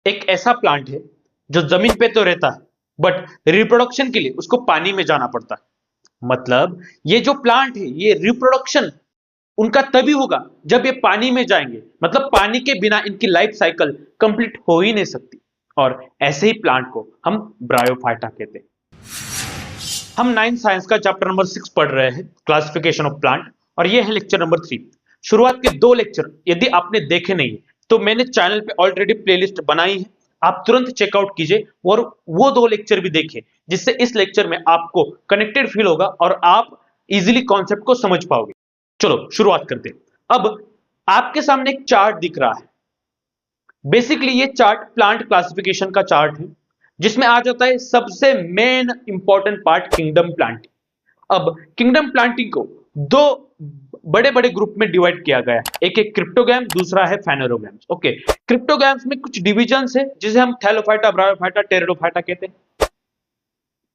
एक ऐसा प्लांट है जो जमीन पे तो रहता है बट रिप्रोडक्शन के लिए उसको पानी में जाना पड़ता है। मतलब ये जो प्लांट है ये रिप्रोडक्शन उनका तभी होगा जब ये पानी में जाएंगे, मतलब पानी के बिना इनकी लाइफ साइकिल कंप्लीट हो ही नहीं सकती। और ऐसे ही प्लांट को हम ब्रायोफाइटा कहते हैं। हम 9th साइंस का चैप्टर नंबर 6 पढ़ रहे हैं, क्लासिफिकेशन ऑफ प्लांट, और ये है लेक्चर नंबर 3। शुरुआत के 2 लेक्चर यदि आपने देखे नहीं तो मैंने चैनल पे ऑलरेडी प्लेलिस्ट बनाई है, आप तुरंत चेकआउट कीजिए और वो 2 लेक्चर भी देखिए, जिससे इस लेक्चर में आपको कनेक्टेड फील होगा और आप इजीली कॉन्सेप्ट को समझ पाओगे। चलो शुरुआत करते हैं। अब आपके सामने एक चार्ट दिख रहा है। बेसिकली ये चार्ट प्लांट क्लासिफिकेशन का चार्ट है, जिसमें आ जाता है सबसे main important part kingdom planting. अब किंगडम प्लांटिंग को 2 बड़े बड़े ग्रुप में डिवाइड किया गया है, एक है क्रिप्टोगैम, दूसरा है फेनेरोगैम्स। ओके, क्रिप्टोगैम्स में कुछ डिविजन्स है जिसे हम थैलोफाइटा, ब्रायोफाइटा, टेरिडोफाइटा कहते हैं।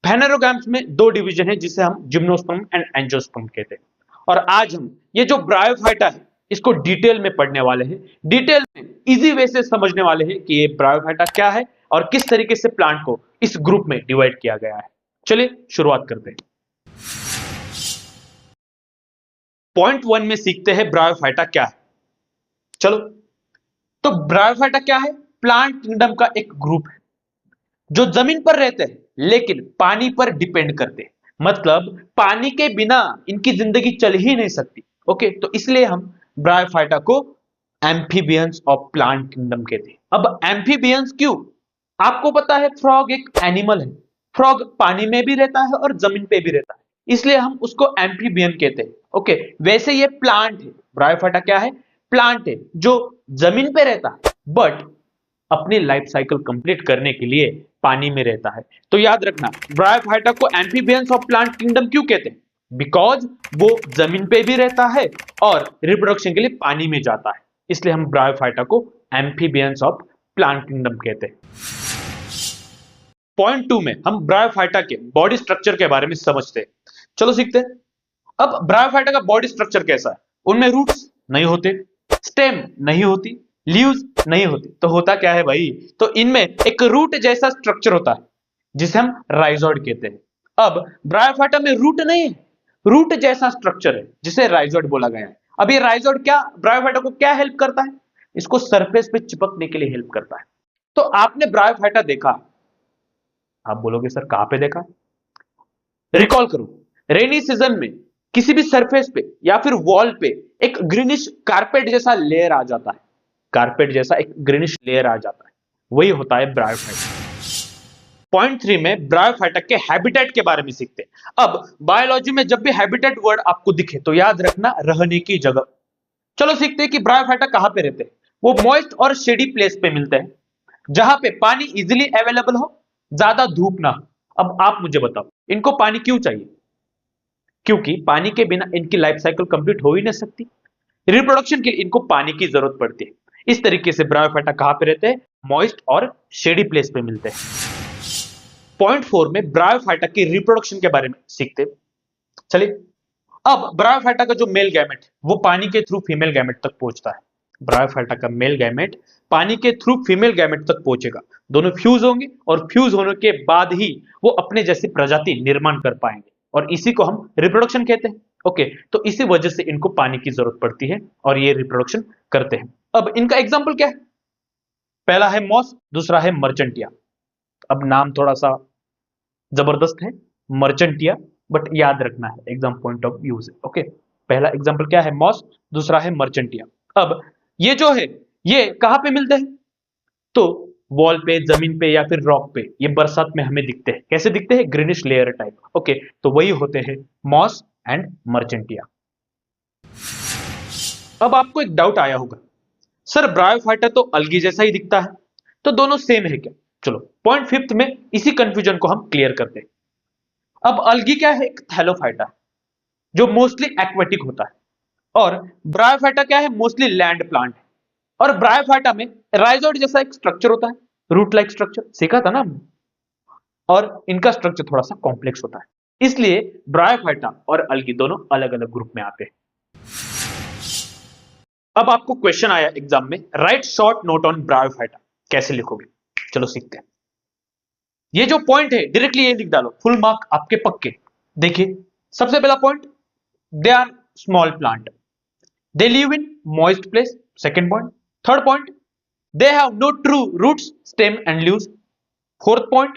फेनेरोगैम्स में 2 डिवीजन है जिसे हम जिम्नोस्पर्म एंड एंजियोस्पर्म कहते हैं। और आज हम ये जो ब्रायोफाइटा है इसको डिटेल में पढ़ने वाले हैं, डिटेल में इजी वे से समझने वाले हैं कि ये ब्रायोफाइटा क्या है और किस तरीके से प्लांट को इस ग्रुप में डिवाइड किया गया है। चलिए शुरुआत करते हैं। पॉइंट 1 में सीखते हैं ब्रायोफाइटा क्या है। चलो, तो ब्रायोफाइटा क्या है? प्लांट किंगडम का एक ग्रुप है जो जमीन पर रहते हैं लेकिन पानी पर डिपेंड करते हैं, मतलब पानी के बिना इनकी जिंदगी चल ही नहीं सकती। ओके, तो इसलिए हम ब्रायोफाइटा को एम्फीबियंस ऑफ प्लांट किंगडम कहते हैं। अब एम्फीबियंस क्यों? आपको पता है फ्रॉग एक एनिमल है, फ्रॉग पानी में भी रहता है और जमीन पे भी रहता है, इसलिए हम उसको एम्फीबियन कहते हैं। ओके, वैसे ये प्लांट है, ब्रायोफाइटा क्या है? प्लांट है जो जमीन पे रहता है बट अपनी लाइफ साइकिल कंप्लीट करने के लिए पानी में रहता है। तो याद रखना, ब्रायोफाइटा को एम्फीबियंस ऑफ प्लांट किंगडम क्यों कहते हैं? बिकॉज वो जमीन पे भी रहता है और रिप्रोडक्शन के लिए पानी में जाता है, इसलिए हम ब्रायोफाइटा को एम्फीबियंस ऑफ प्लांट किंगडम कहते हैं। पॉइंट 2 में हम ब्रायोफाइटा के बॉडी स्ट्रक्चर के बारे में समझते हैं। चलो सीखते हैं। अब ब्रायोफाइटा का बॉडी स्ट्रक्चर कैसा है? उनमें रूट्स नहीं होते, स्टेम नहीं होती, लीव्स नहीं होती, तो होता क्या है भाई? तो इनमें एक रूट जैसा स्ट्रक्चर होता है जिसे हम राइजोइड कहते हैं। अब ब्रायोफाइटा में रूट नहीं है, रूट जैसा स्ट्रक्चर है जिसे राइजोइड बोला गया है। अब ये राइजोइड क्या ब्रायोफाइटा को क्या हेल्प करता है? इसको सरफेस पे चिपकने के लिए हेल्प करता है। तो आपने ब्रायोफाइटा देखा, आप बोलोगे सर कहां पे देखा? रिकॉल करो, रेनी सीजन में किसी भी सरफेस पे या फिर वॉल पे एक ग्रीनिश कारपेट जैसा लेयर आ जाता है, कारपेट जैसा एक ग्रीनिश लेयर आ जाता है, वही होता है ब्रायोफाइटा। पॉइंट 3 में ब्रायोफाइटा के हैबिटेट के बारे में सीखते हैं। अब बायोलॉजी में जब भी हैबिटेट वर्ड आपको दिखे तो याद रखना रहने की जगह। चलो सीखते हैं कि ब्रायोफाइटा कहां पे रहते हैं। वो मॉइस्ट और शेडी प्लेस पे मिलते हैं जहां पे पानी इजीली अवेलेबल हो, ज्यादा धूप ना हो। अब आप मुझे बताओ इनको पानी क्यों चाहिए? क्योंकि पानी के बिना इनकी लाइफ साइकिल कंप्लीट हो ही नहीं सकती, रिप्रोडक्शन के लिए इनको पानी की जरूरत पड़ती है। इस तरीके से ब्रायोफाइटा कहां पे रहते हैं? मॉइस्ट और शेडी प्लेस पे मिलते हैं। पॉइंट 4 में ब्रायोफाइटा की रिप्रोडक्शन के बारे में सीखते हैं। चलिए, अब ब्रायोफाइटा का जो मेल गैमेट वो पानी के थ्रू फीमेल गैमेट तक पहुंचता है। ब्रायोफाइटा का मेल गैमेट पानी के थ्रू फीमेल गैमेट तक पहुंचेगा, दोनों फ्यूज होंगे और फ्यूज होने के बाद ही वो अपने जैसी प्रजाति निर्माण कर पाएंगे और इसी को हम रिप्रोडक्शन कहते हैं। ओके, तो इसी वजह से इनको पानी की जरूरत पड़ती है और ये रिप्रोडक्शन करते हैं। अब इनका एग्जाम्पल क्या है? पहला है मॉस, दूसरा है मर्चेंटिया। अब नाम थोड़ा सा जबरदस्त है, मर्चेंटिया, बट याद रखना है एग्जाम पॉइंट ऑफ व्यू से। ओके, पहला एग्जाम्पल क्या है? मॉस, दूसरा है मर्चेंटिया। अब ये जो है ये कहां पे मिलते हैं? तो वॉल पे, जमीन पे या फिर रॉक पे ये बरसात में हमें दिखते हैं। कैसे दिखते हैं? Greenish layer type. ओके, तो वही होते हैं मॉस एंड मर्चेंटिया। अब आपको एक डाउट आया होगा, सर ब्रायोफाइटा तो अलगी जैसा ही दिखता है, तो दोनों सेम है क्या? चलो पॉइंट 5 में इसी कंफ्यूजन को हम क्लियर करते हैं। अब अलगी क्या है? एक थैलोफाइटा जो मोस्टली एक्वेटिक होता है और ब्रायोफाइटा क्या है? मोस्टली लैंड प्लांट है। और ब्रायोफाइटा में राइजोइड जैसा एक स्ट्रक्चर होता है, रूट लाइक स्ट्रक्चर, सीखा था ना हमने। और इनका स्ट्रक्चर थोड़ा सा कॉम्प्लेक्स होता है, इसलिए ब्रायोफाइटा और अलगी दोनों अलग अलग ग्रुप में आते हैं। अब आपको क्वेश्चन आया एग्जाम में, right short note on bryophyta, कैसे लिखोगे? चलो सीखते हैं। ये जो पॉइंट है डायरेक्टली ये लिख डालो, फुल मार्क आपके पक्के। देखिए सबसे पहला point, they are small plant, they live in moist place. Second point. Third point, they have no true roots, stem and leaves. Fourth point,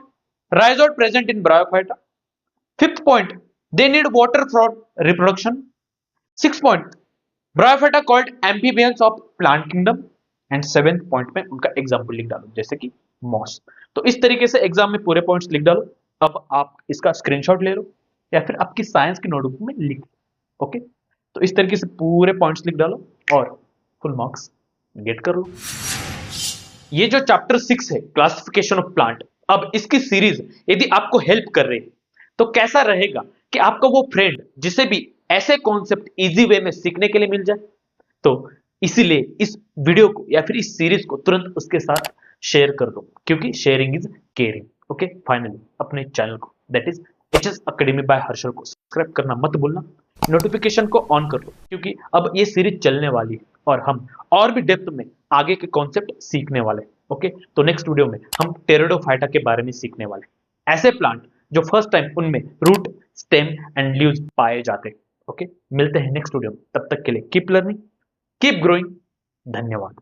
rhizode present in bryophyta. Fifth point, they need water for reproduction. Sixth point, bryophyta called amphibians of plant kingdom. And seventh point में उनका example लिख डालो, जैसे कि moss. तो इस तरीके से एग्जाम में पूरे पॉइंट्स लिख डालो। अब आप इसका स्क्रीनशॉट ले लो या फिर आपकी साइंस की नोटबुक में लिख लो। ओके, तो इस तरीके से पूरे पॉइंट्स लिख डालो और फुल मार्क्स गेट कर लो। ये जो चैप्टर 6 है, क्लासिफिकेशन ऑफ प्लांट, अब इसकी सीरीज यदि आपको हेल्प कर रही है तो कैसा रहेगा कि आपका वो फ्रेंड जिसे भी ऐसे कॉन्सेप्ट इजी वे में सीखने के लिए मिल जाए। तो इसीलिए इस वीडियो को या फिर इस सीरीज को तुरंत उसके साथ शेयर कर दो, क्योंकि sharing is caring. Okay, finally अपने चैनल को that is HS academy by Harshal को सब्सक्राइब करना मत भूलना, नोटिफिकेशन को ऑन कर लो, क्योंकि अब ये सीरीज चलने वाली है और हम और भी डेप्थ में आगे के कॉन्सेप्ट सीखने वाले। ओके, तो नेक्स्ट वीडियो में हम टेरिडोफाइटा के बारे में सीखने वाले, ऐसे प्लांट जो फर्स्ट टाइम उनमें रूट, स्टेम एंड लीव्स पाए जाते हैं। ओके, मिलते हैं नेक्स्ट वीडियो में, तब तक के लिए कीप लर्निंग, कीप ग्रोइंग। धन्यवाद।